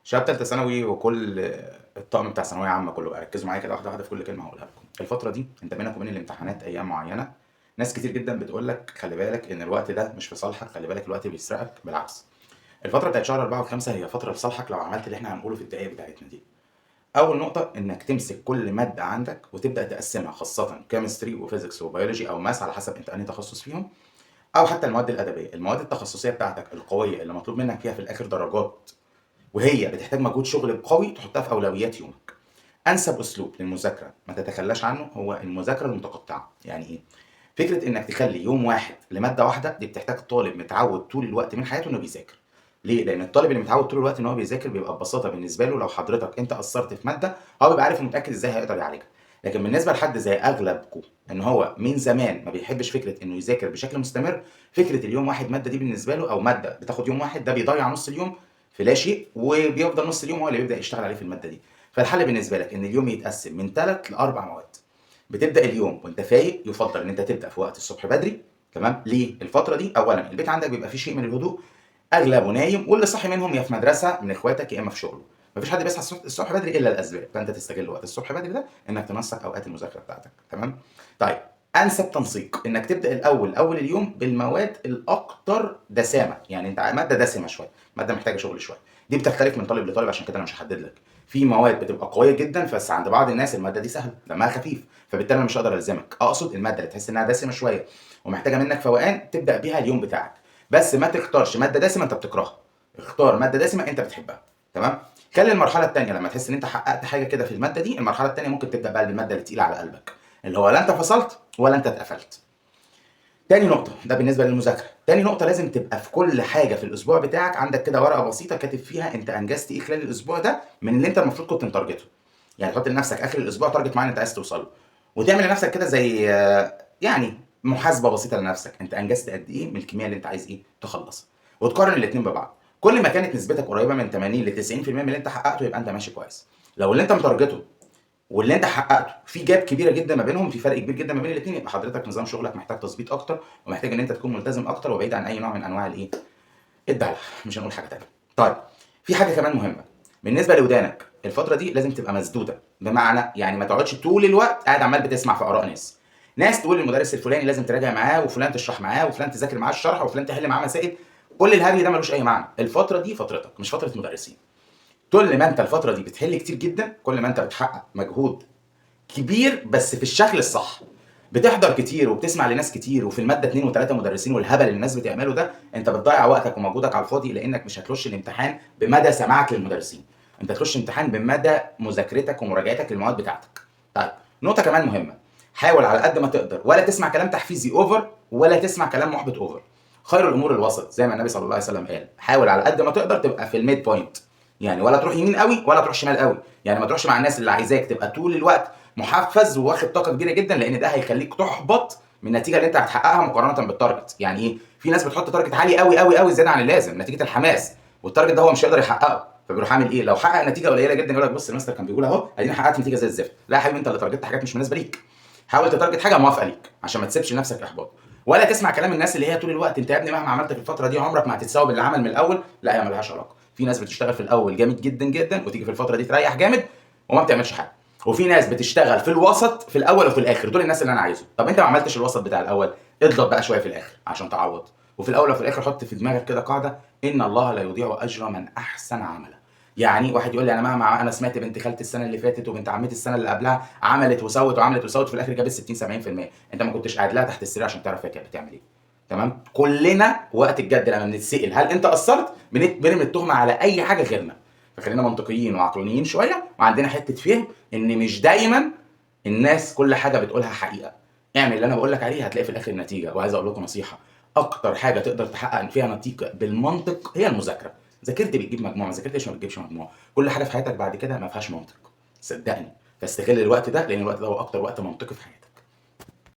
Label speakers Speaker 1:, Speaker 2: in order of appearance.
Speaker 1: شباب تالتة ثانوي وكل الطقم بتاع ثانوية عامة كله بقى، ركزوا معايا كده واحدة واحدة في كل كلمة هقولها لكم. الفترة دي انت بينك وبين الامتحانات ايام معينة، ناس كتير جدا بتقول لك خلي بالك ان الوقت ده مش في صالحك، خلي بالك الوقت بيسرقك. بالعكس، الفترة بتاعت شهر 4 و5 هي فترة لصالحك لو عملت اللي احنا هنقوله في الدقايق بتاعتنا دي. اول نقطة انك تمسك كل مادة عندك وتبدأ تقسمها، خاصة كيمستري وفيزيكس وبيولوجي او ماس على حسب انت انهي تخصص فيهم، او حتى المواد الادبية. المواد التخصصية بتاعتك القوية اللي مطلوب منك فيها في الاخر درجات وهي بتحتاج مجهود شغل قوي، تحطها في اولويات يومك. انسب اسلوب للمذاكره ما تتخلاش عنه هو المذاكره المتقطعه. يعني ايه؟ فكره انك تخلي يوم واحد لماده واحده دي بتحتاج طالب متعود طول الوقت من حياته انه بيذاكر. ليه؟ لان الطالب اللي متعود طول الوقت ان هو بيذاكر بيبقى ببساطه بالنسبه له لو حضرتك انت قصرت في ماده هو بيبقى عارف ومتاكد ازاي هيقدر يعالجها. لكن بالنسبه لحد زي اغلبكم ان هو من زمان ما بيحبش فكره انه يذاكر بشكل مستمر، فكره اليوم واحد ماده دي بالنسبه له او ماده بتاخد يوم واحد ده بيضيع نص اليوم في لا شيء، وبيفضل نص اليوم هو اللي بيبدا يشتغل عليه في الماده دي. فالحل بالنسبه لك ان اليوم يتقسم من 3 ل4 مواد. بتبدا اليوم وانت فايق، يفضل ان انت تبدا في وقت الصبح بدري. تمام؟ ليه الفتره دي؟ اولا البيت عندك بيبقى فيه شيء من الهدوء، اغلبه نايم، واللي صاحي منهم يا في مدرسه من اخواتك يا اما في شغله. مفيش حد بيصحى الصبح بدري الا الاسباب، فانت تستغل وقت الصبح بدري ده انك تنسق اوقات المذاكره بتاعتك. تمام؟ طيب، انسب تنسيق انك تبدا الاول اول اليوم بالمواد الاكثر دسامه. يعني انت ماده دسمه شويه، ماده محتاجه شغل شويه. دي بتختلف من طالب لطالب، عشان كده انا مش هحدد لك. في مواد بتبقى قويه جدا بس عند بعض الناس الماده دي سهله دمها خفيف، فبالتالي انا مش هقدر الزمك. اقصد الماده اللي تحس انها دسمه شويه ومحتاجه منك فوقان تبدا بيها اليوم بتاعك. بس ما تختارش ماده دسمه انت بتكرهها، اختار ماده دسمه انت بتحبها. تمام؟ خلي المرحله الثانيه لما تحس ان انت حققت حاجه كده في الماده دي، المرحله الثانيه ممكن تبدا بقى بالماده اللي تقيله على قلبك، اللي هو لا انت فصلت ولا انت اتقفلت. تاني نقطة، ده بالنسبة للمذاكرة. تاني نقطة، لازم تبقى في كل حاجة في الأسبوع بتاعك عندك كده ورقة بسيطة كاتب فيها أنت أنجزت إيه خلال الأسبوع ده من اللي أنت المفروض كنت متارجته. يعني تحط لنفسك آخر الأسبوع تارجت معين أنت عايز توصل له، وتعمل لنفسك كده زي يعني محاسبة بسيطة لنفسك، أنت أنجزت قد إيه من الكمية اللي أنت عايز إيه تخلصها، وتقارن الاتنين ببعض. كل ما كانت نسبتك قريبة من 80 ل 90% من اللي أنت حققته يبقى أنت ماشي كويس. لو اللي أنت متارجته واللي انت حققته في جاب كبيره جدا ما بينهم، في فرق كبير جدا ما بين الاثنين، يبقى حضرتك نظام شغلك محتاج تظبيط اكتر، ومحتاج ان انت تكون ملتزم اكتر وبعيد عن اي نوع من انواع الايه، الدلع. مش هنقول حاجه تانيه. طيب، في حاجه كمان مهمه بالنسبه لودانك. الفتره دي لازم تبقى مسدوده، بمعنى يعني ما تقعدش طول الوقت قاعد عمال بتسمع في اراء ناس. ناس تقول المدرس الفلاني لازم تراجع معاه، وفلان تشرح معاه، وفلان تذاكر معاه الشرح، وفلان تحل معاه مسائل. كل الهري ده ملوش اي معنى. الفتره دي فترتك مش فتره مدرسين. كل ما انت الفتره دي بتحل كتير جدا، كل ما انت بتحقق مجهود كبير بس في الشكل الصح. بتحضر كتير وبتسمع لناس كتير، وفي الماده 2 و3 مدرسين والهبل اللي الناس بتعمله ده، انت بتضيع وقتك ومجهودك على الفاضي، لانك مش هتخش الامتحان بمدى سماعك للمدرسين، انت هتخش امتحان بمدى مذاكرتك ومراجعتك للمواد بتاعتك. طيب، نقطه كمان مهمه، حاول على قد ما تقدر ولا تسمع كلام تحفيزي اوفر ولا تسمع كلام محبط اوفر. خير الامور الوسط، زي ما النبي صلى الله عليه وسلم قال. حاول على قد ما تقدر تبقى في الميد بوينت، يعني ولا تروح يمين قوي ولا تروح شمال قوي. يعني ما تروحش مع الناس اللي عايزاك تبقى طول الوقت محفز واخد طاقه كبيره جدا، لان ده هيخليك تحبط من النتيجه اللي انت هتحققها مقارنه بالتارجت. يعني ايه؟ في ناس بتحط تارجت عالي قوي قوي قوي زياده عن اللازم نتيجه الحماس، والتارجت ده هو مش هيقدر يحققه، فبيروح عامل ايه؟ لو حقق نتيجه قليله جدا يقول لك بص المستر كان بيقول اهو اديني حققت نتيجه زي الزفت. لا يا حبيبي، انت اللي تارجتت حاجات مش مناسبه ليك. حاول تتارجت حاجه موافقه ليك عشان ما تسيبش لنفسك احباط. ولا تسمع كلام الناس اللي هي طول الوقت انت يا ابني مهما عملت في الفتره دي عمرك ما هتتساوى باللي عمل من الاول. لا، هي ملهاش علاقه. في ناس بتشتغل في الاول جامد جدا جدا وتيجي في الفتره دي تريح جامد وما بتعملش حاجه، وفي ناس بتشتغل في الوسط في الاول وفي الاخر. دول الناس اللي انا عايزهم. طب انت ما عملتش الوسط بتاع الاول، اضغط بقى شويه في الاخر عشان تعوض. وفي الاول وفي الاخر حط في دماغك كده قاعده، ان الله لا يضيع اجر من احسن عملا. يعني واحد يقول لي انا مهما انا سمعت بنت خالتي السنه اللي فاتت وبنت عمتي السنه اللي قبلها عملت وسوت وعملت وسوت في الاخر جابت 60 70%، انت ما كنتش قاعد لها تحت السرير عشان تعرف هي كانت بتعمل ايه. تمام؟ كلنا وقت الجد لما بنتسال هل انت قصرت بنرمي التهمه على اي حاجه غيرنا. فخلينا منطقيين وعقلانيين شويه، وعندنا حته فهم ان مش دايما الناس كل حاجه بتقولها حقيقه. اعمل اللي انا بقول لك عليه هتلاقي في الاخر نتيجه. وعايز اقول لكم نصيحه، اكتر حاجه تقدر تحقق فيها نتيجه بالمنطق هي المذاكره. ذاكرت بتجيب مجموع، ما ذاكرتش ما بتجيبش مجموع. كل حاجه في حياتك بعد كده ما فيهاش منطق، صدقني. فاستغل الوقت ده لان الوقت ده هو اكتر وقت منطقي في حياتك.